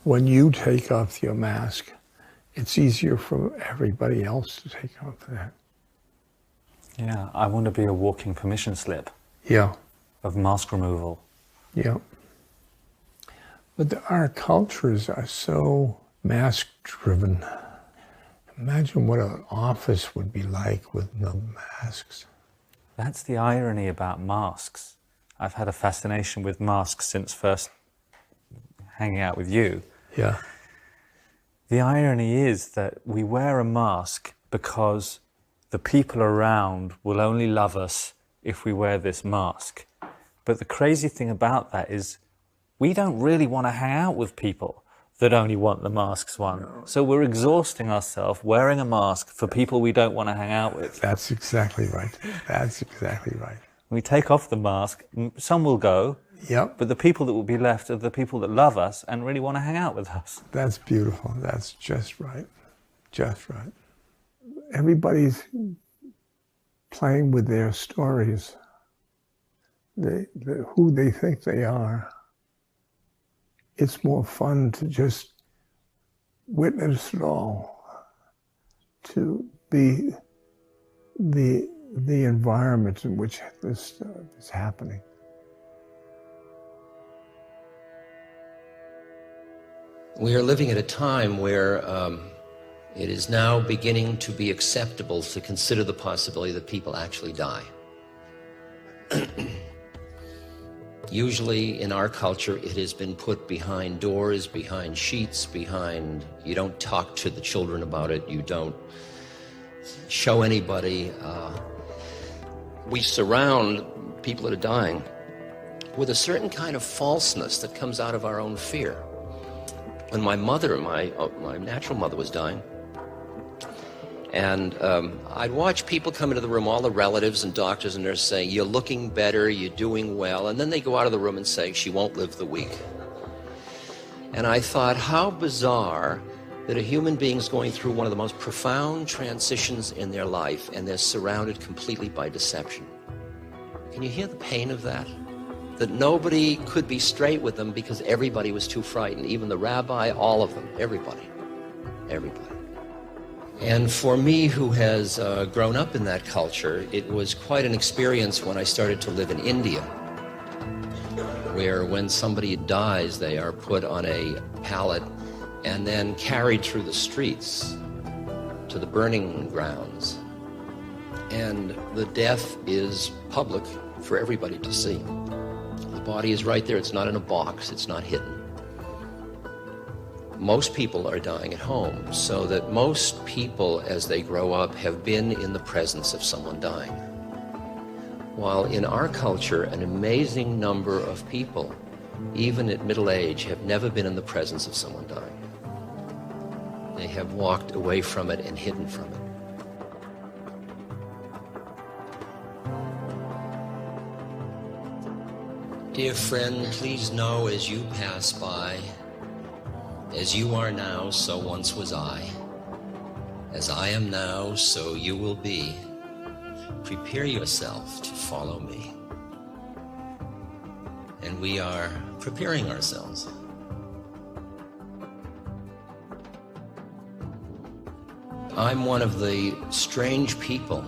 When you take off your mask, it's easier for everybody else to take off that. Yeah, I want to be a walking permission slip. Yeah. Of mask removal. Yeah. But our cultures are so mask-driven. Imagine what an office would be like with no masks. That's the irony about masks. I've had a fascination with masks since first hanging out with you. Yeah. The irony is that we wear a mask because the people around will only love us if we wear this mask. But the crazy thing about that is we don't really want to hang out with people that only want the masks one. No. So we're exhausting ourselves wearing a mask for people we don't want to hang out with. That's exactly right. That's exactly right. We take off the mask, some will go, yep. But the people that will be left are the people that love us and really want to hang out with us. That's beautiful. That's just right. Just right. Everybody's playing with their stories, who they think they are. It's more fun to just witness it all, to be the environment in which this is happening. We are living at a time where it is now beginning to be acceptable to consider the possibility that people actually die. Usually in our culture, it has been put behind doors, behind sheets, you don't talk to the children about it, you don't show anybody. We surround people that are dying with a certain kind of falseness that comes out of our own fear. When my mother, my natural mother, was dying, and I'd watch people come into the room, all the relatives and doctors and nurses saying, "You're looking better, you're doing well," and then they go out of the room and say, "She won't live the week." And I thought, how bizarre that a human being is going through one of the most profound transitions in their life, and they're surrounded completely by deception. Can you hear the pain of that? That nobody could be straight with them because everybody was too frightened. Even the rabbi, all of them, everybody. And for me, who has grown up in that culture, it was quite an experience when I started to live in India, where when somebody dies, they are put on a pallet and then carried through the streets to the burning grounds. And the death is public for everybody to see. The body is right there. It's not in a box. It's not hidden. Most people are dying at home, so that most people, as they grow up, have been in the presence of someone dying. While in our culture, an amazing number of people, even at middle age, have never been in the presence of someone dying. They have walked away from it and hidden from it. Dear friend, please know as you pass by, as you are now, so once was I. As I am now, so you will be. Prepare yourself to follow me. And we are preparing ourselves. I'm one of the strange people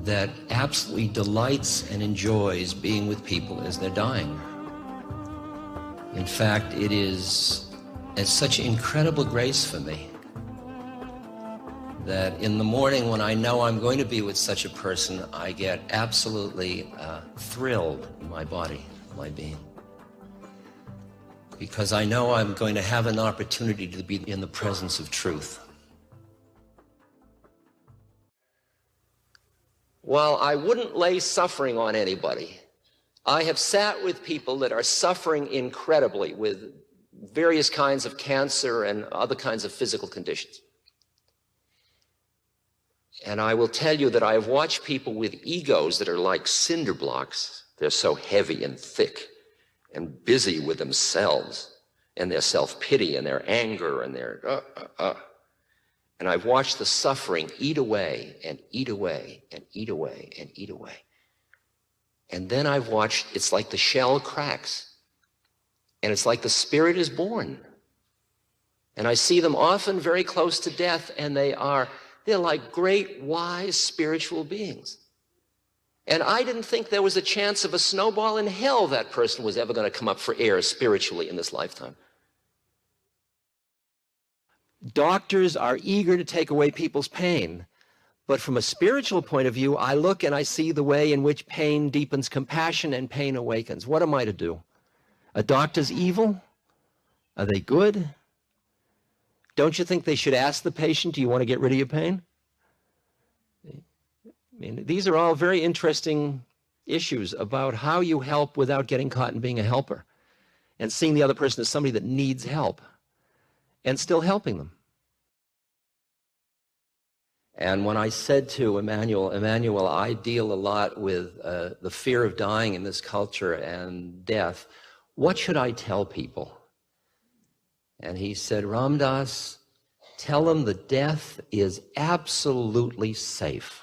that absolutely delights and enjoys being with people as they're dying. In fact, it is such incredible grace for me that in the morning when I know I'm going to be with such a person, I get absolutely thrilled in my body, my being. Because I know I'm going to have an opportunity to be in the presence of truth. While I wouldn't lay suffering on anybody, I have sat with people that are suffering incredibly with various kinds of cancer and other kinds of physical conditions. And I will tell you that I have watched people with egos that are like cinder blocks. They're so heavy and thick and busy with themselves and their self-pity and their anger and their And I've watched the suffering eat away and eat away and eat away and eat away. And then I've watched, it's like the shell cracks. And it's like the spirit is born. And I see them often very close to death, and they're like great, wise, spiritual beings. And I didn't think there was a chance of a snowball in hell that person was ever going to come up for air spiritually in this lifetime. Doctors are eager to take away people's pain. But from a spiritual point of view, I look and I see the way in which pain deepens compassion and pain awakens. What am I to do? A doctor's evil? Are they good? Don't you think they should ask the patient, do you want to get rid of your pain? I mean, these are all very interesting issues about how you help without getting caught in being a helper and seeing the other person as somebody that needs help and still helping them. And when I said to Emmanuel, I deal a lot with the fear of dying in this culture and death. What should I tell people? And he said, Ram Dass, tell them the death is absolutely safe.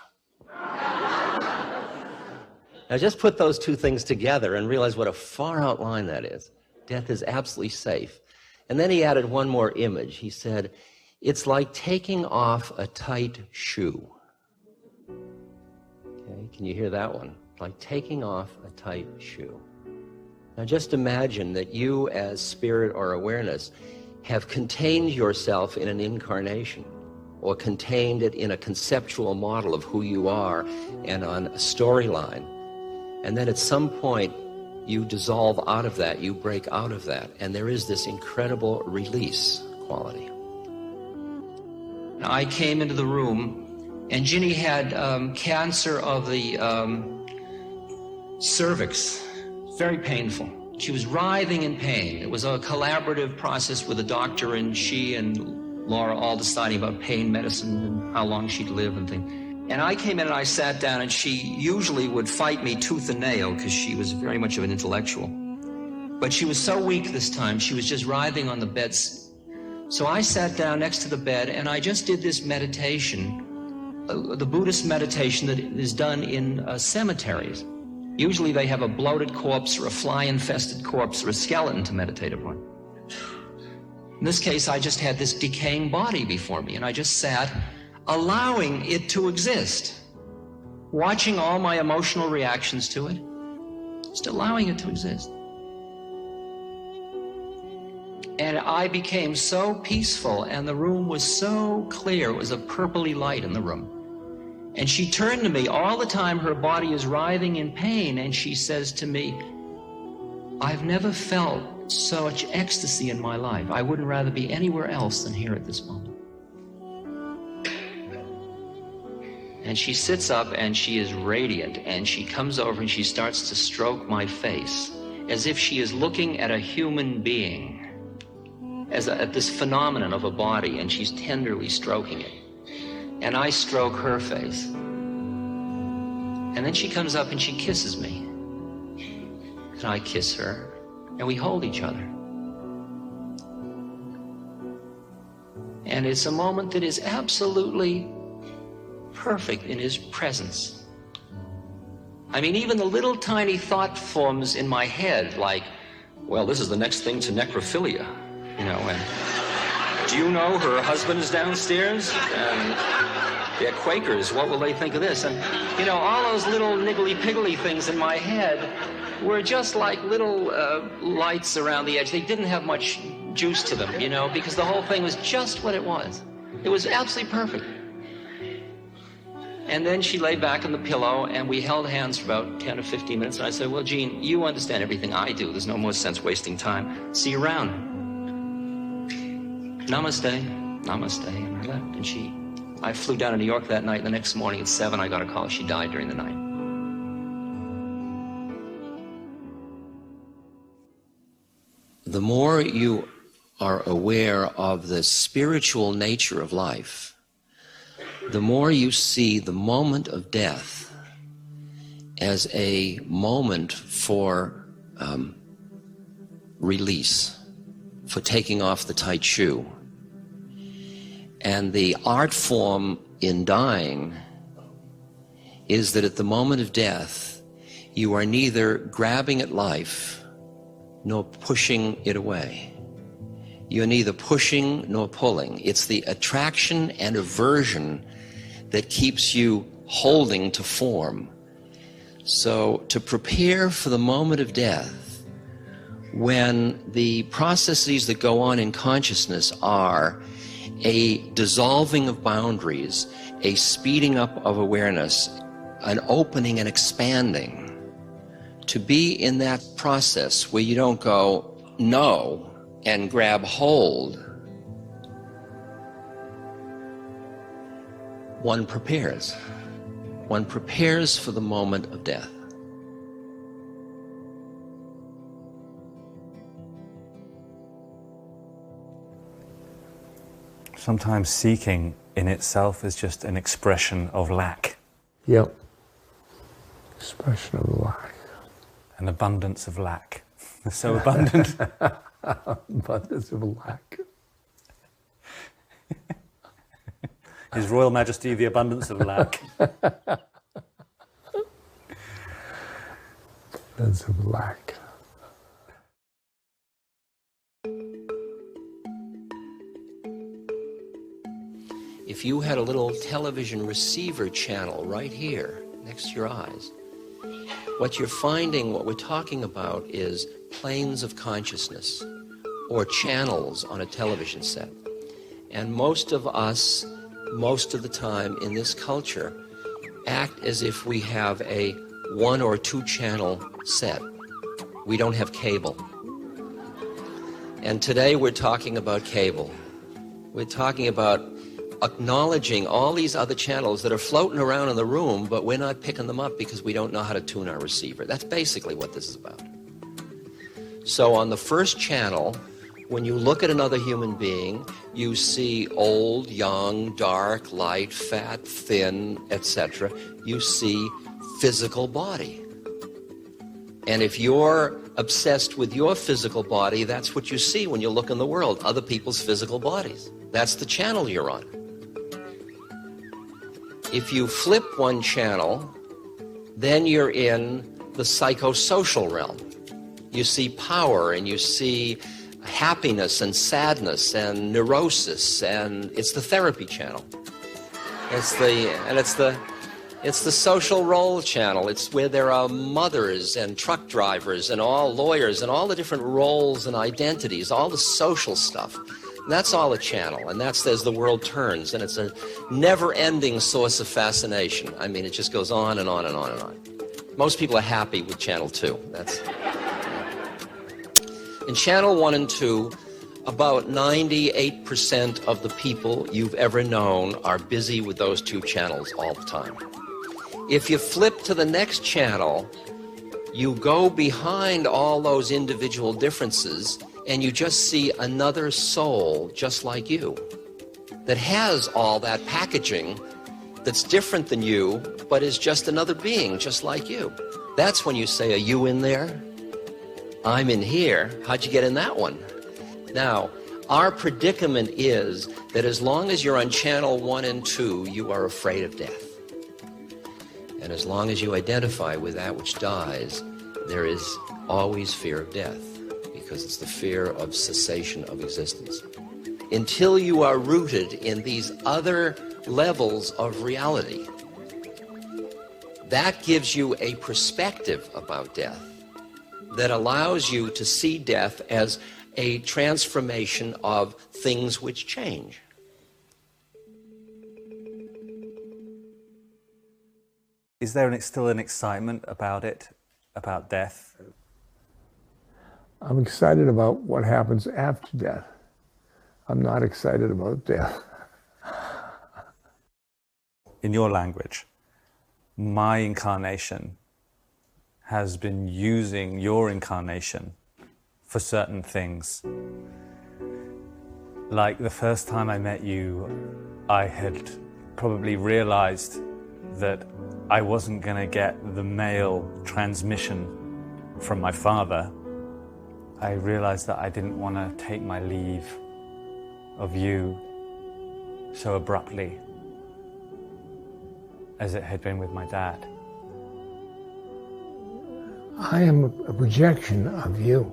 Now just put those two things together and realize what a far out line that is. Death is absolutely safe. And then he added one more image. He said, it's like taking off a tight shoe. Okay, can you hear that one? Like taking off a tight shoe. Now just imagine that you as spirit or awareness have contained yourself in an incarnation or contained it in a conceptual model of who you are and on a storyline. And then at some point you dissolve out of that, you break out of that, and there is this incredible release quality. I came into the room and Ginny had cancer of the cervix, very painful. She was writhing in pain. It was a collaborative process with a doctor, and she and Laura all deciding about pain medicine and how long she'd live and things. And I came in and I sat down, and she usually would fight me tooth and nail because she was very much of an intellectual. But she was so weak this time, she was just writhing on the bed. So I sat down next to the bed and I just did this meditation, the Buddhist meditation that is done in cemeteries. Usually they have a bloated corpse or a fly-infested corpse or a skeleton to meditate upon. In this case, I just had this decaying body before me, and I just sat, allowing it to exist, watching all my emotional reactions to it, just allowing it to exist. And I became so peaceful, and the room was so clear. It was a purpley light in the room. And she turned to me all the time. Her body is writhing in pain, and she says to me, I've never felt such ecstasy in my life. I wouldn't rather be anywhere else than here at this moment. And she sits up and she is radiant, and she comes over and she starts to stroke my face as if she is looking at a human being, at this phenomenon of a body, and she's tenderly stroking it. And I stroke her face. And then she comes up and she kisses me. And I kiss her, and we hold each other. And it's a moment that is absolutely perfect in his presence. I mean, even the little tiny thought forms in my head, like, well, this is the next thing to necrophilia, you know, and do you know her husband is downstairs? And they're Quakers, what will they think of this? And, you know, all those little niggly-piggly things in my head were just like little lights around the edge. They didn't have much juice to them, you know, because the whole thing was just what it was. It was absolutely perfect. And then she lay back on the pillow, and we held hands for about 10 or 15 minutes. And I said, well, Jean, you understand everything I do. There's no more sense wasting time. See you around. Namaste. Namaste. And I left. And I flew down to New York that night. The next morning at 7, I got a call. She died during the night. The more you are aware of the spiritual nature of life, the more you see the moment of death as a moment for release, for taking off the tight shoe. And the art form in dying is that at the moment of death, you are neither grabbing at life nor pushing it away. You're neither pushing nor pulling. It's the attraction and aversion that keeps you holding to form. So to prepare for the moment of death, when the processes that go on in consciousness are a dissolving of boundaries, a speeding up of awareness, an opening and expanding, to be in that process where you don't go, no, and grab hold, one prepares. One prepares for the moment of death. Sometimes seeking in itself is just an expression of lack. Yep. Expression of lack. An abundance of lack. So abundant. Abundance of lack. His Royal Majesty, the abundance of lack. Abundance of lack. If you had a little television receiver channel right here next to your eyes, what you're finding, what we're talking about, is planes of consciousness or channels on a television set. And most of us, most of the time in this culture, act as if we have a 1 or 2 channel set. We don't have cable. And today we're talking about cable. We're talking about acknowledging all these other channels that are floating around in the room, but we're not picking them up because we don't know how to tune our receiver. That's basically what this is about. So on the first channel, when you look at another human being, you see old, young, dark, light, fat, thin, etc. You see physical body. And if you're obsessed with your physical body, that's what you see when you look in the world, other people's physical bodies. That's the channel you're on. If you flip one channel, then you're in the psychosocial realm. You see power, and you see happiness and sadness and neurosis, and it's the therapy channel. It's the social role channel. It's where there are mothers and truck drivers and all lawyers and all the different roles and identities, all the social stuff. And that's all a channel, and that's as the world turns, and it's a never-ending source of fascination. I mean, it just goes on and on and on and on. Most people are happy with channel 2. In channel 1 and 2, about 98% of the people you've ever known are busy with those 2 channels all the time. If you flip to the next channel, you go behind all those individual differences, and you just see another soul just like you that has all that packaging that's different than you, but is just another being just like you. That's when you say, are you in there? I'm in here. How'd you get in that one? Now, our predicament is that as long as you're on channel 1 and 2, you are afraid of death. And as long as you identify with that which dies, there is always fear of death, because it's the fear of cessation of existence. Until you are rooted in these other levels of reality, that gives you a perspective about death that allows you to see death as a transformation of things which change. Is there still an excitement about it, about death? I'm excited about what happens after death. I'm not excited about death. In your language, my incarnation has been using your incarnation for certain things. Like the first time I met you, I had probably realized that I wasn't going to get the male transmission from my father. I realized that I didn't want to take my leave of you so abruptly as it had been with my dad. I am a projection of you.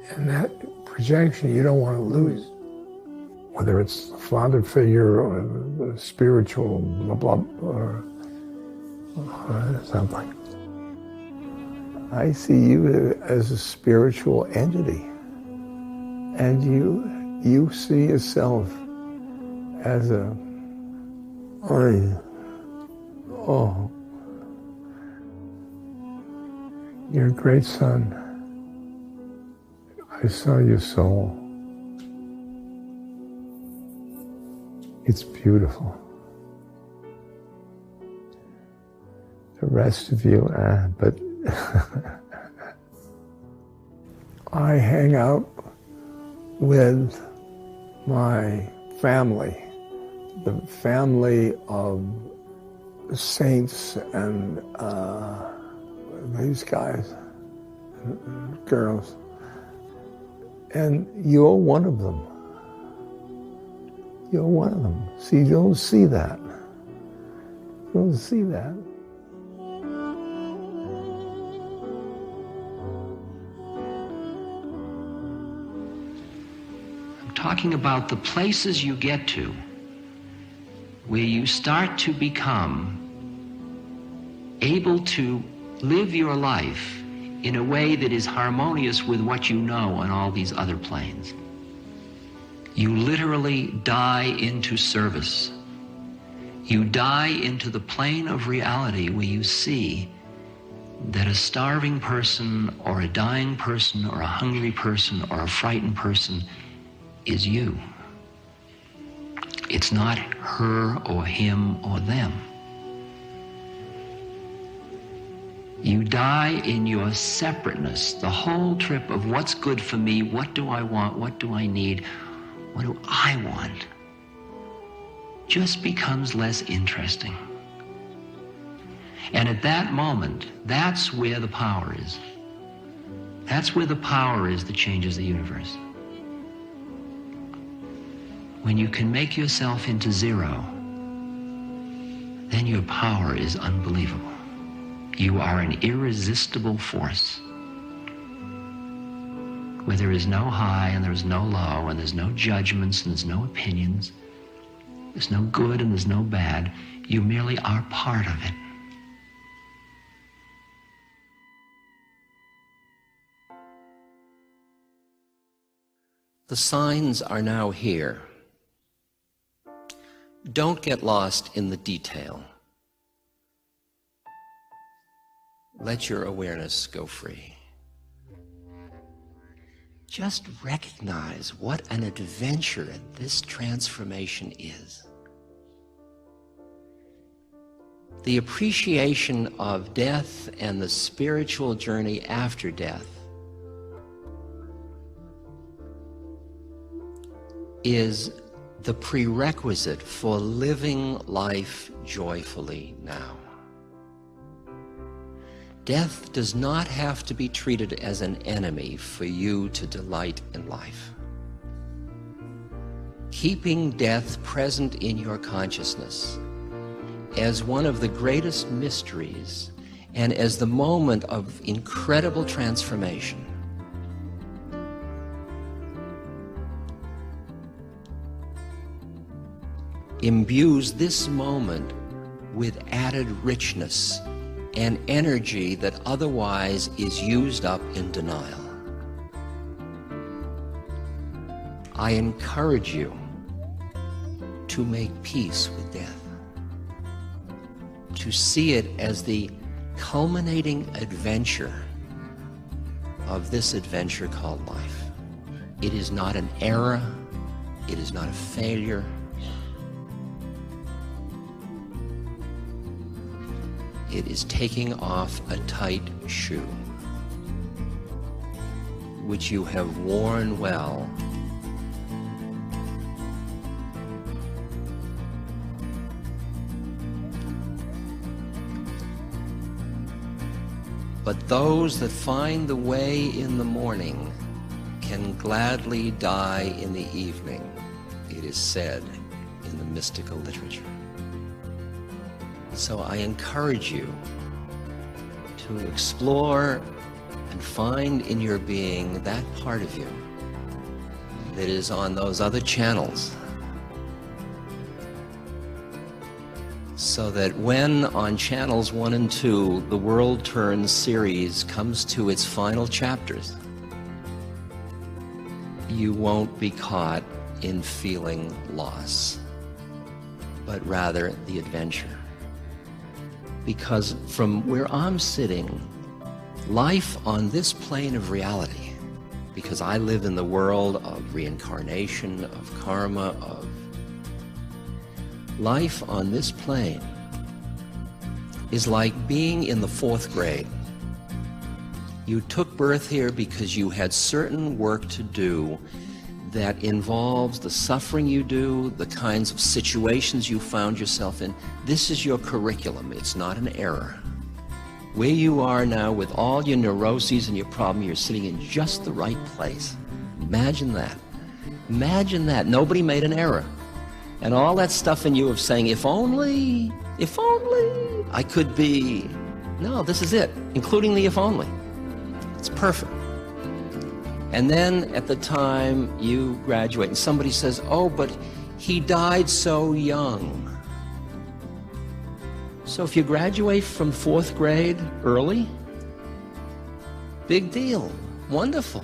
And that projection you don't want to lose. Whether it's a father figure or a spiritual blah blah or something. I see you as a spiritual entity, and you see yourself as you're a great son. I saw your soul. It's beautiful. The rest of you, but I hang out with my family, the family of saints and these guys and girls. And you're one of them. You're one of them. See, you don't see that. You don't see that. I'm talking about the places you get to where you start to become able to live your life in a way that is harmonious with what you know on all these other planes. You literally die into service. You die into the plane of reality where you see that a starving person or a dying person or a hungry person or a frightened person is you. It's not her or him or them. You die in your separateness. The whole trip of what's good for me, what do I want, what do I need, what do I want, just becomes less interesting. And at that moment, that's where the power is. That's where the power is that changes the universe. When you can make yourself into zero, then your power is unbelievable. You are an irresistible force where there is no high and there is no low and there's no judgments and there's no opinions. There's no good and there's no bad. You merely are part of it. The signs are now here. Don't get lost in the detail. Let your awareness go free. Just recognize what an adventure this transformation is. The appreciation of death and the spiritual journey after death is the prerequisite for living life joyfully now. Death does not have to be treated as an enemy for you to delight in life. Keeping death present in your consciousness as one of the greatest mysteries and as the moment of incredible transformation imbues this moment with added richness and energy that otherwise is used up in denial. I encourage you to make peace with death, to see it as the culminating adventure of this adventure called life. It is not an error, it is not a failure. It is taking off a tight shoe, which you have worn well. But those that find the way in the morning can gladly die in the evening, it is said in the mystical literature. So I encourage you to explore and find in your being that part of you that is on those other channels, so that when on channels 1 and 2 the World Turns series comes to its final chapters, you won't be caught in feeling loss, but rather the adventure. Because from where I'm sitting, life on this plane of reality, because I live in the world of reincarnation, of karma, of life on this plane, is like being in the 4th grade. You took birth here because you had certain work to do that involves the suffering you do, the kinds of situations you found yourself in. This is your curriculum. It's not an error. Where you are now with all your neuroses and your problem, you're sitting in just the right place. Imagine that. Imagine that. Nobody made an error. And all that stuff in you of saying, if only I could be. No, this is it, including the if only. It's perfect. And then at the time you graduate and somebody says, oh, but he died so young. So if you graduate from 4th grade early, big deal, wonderful.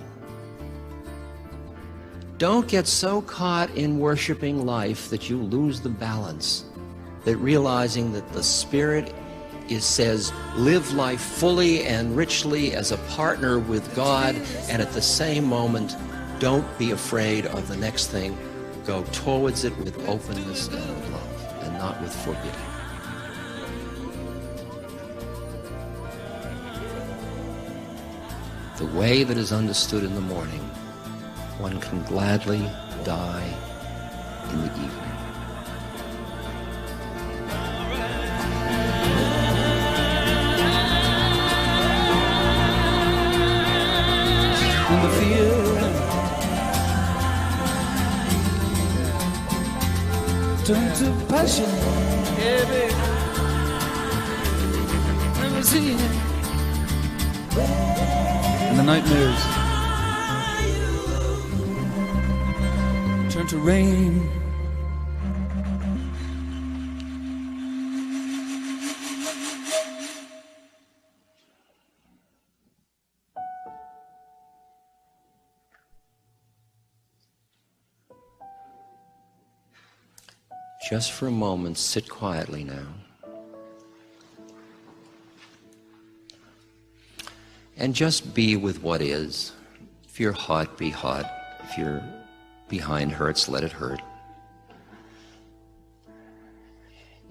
Don't get so caught in worshiping life that you lose the balance, that realizing that the Spirit says, live life fully and richly as a partner with God, and at the same moment, don't be afraid of the next thing. Go towards it with openness and love, and not with forbidding. The way that is understood in the morning, one can gladly die in the evening. The fear turn to passion, yeah, baby. Let me see it. And the nightmares turn to rain. Just for a moment, sit quietly now. And just be with what is. If you're hot, be hot. If your behind hurts, let it hurt.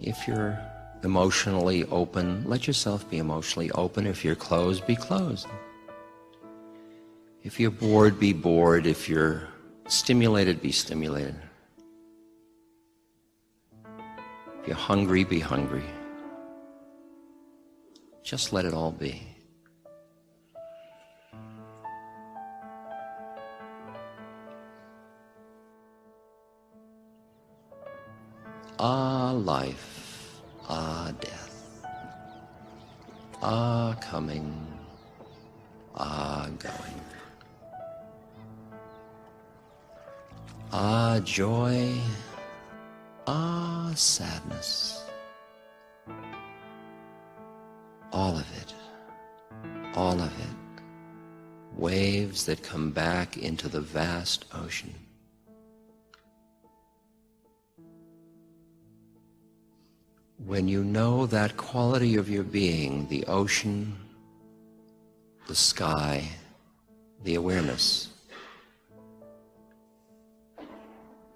If you're emotionally open, let yourself be emotionally open. If you're closed, be closed. If you're bored, be bored. If you're stimulated, be stimulated. If you're hungry, be hungry. Just let it all be. Ah, life, ah, death, ah, coming, ah, going, ah, joy, ah, sadness, all of it, waves that come back into the vast ocean. When you know that quality of your being, the ocean, the sky, the awareness,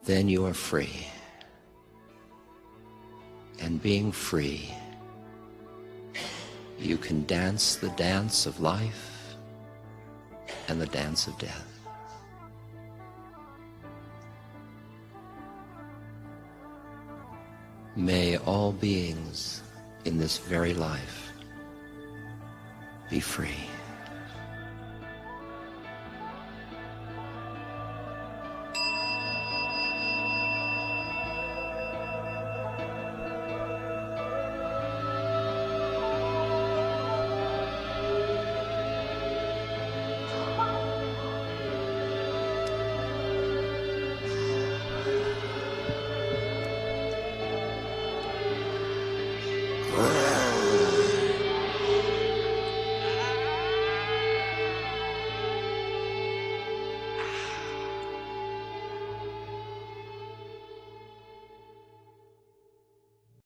then you are free. And being free, you can dance the dance of life and the dance of death. May all beings in this very life be free.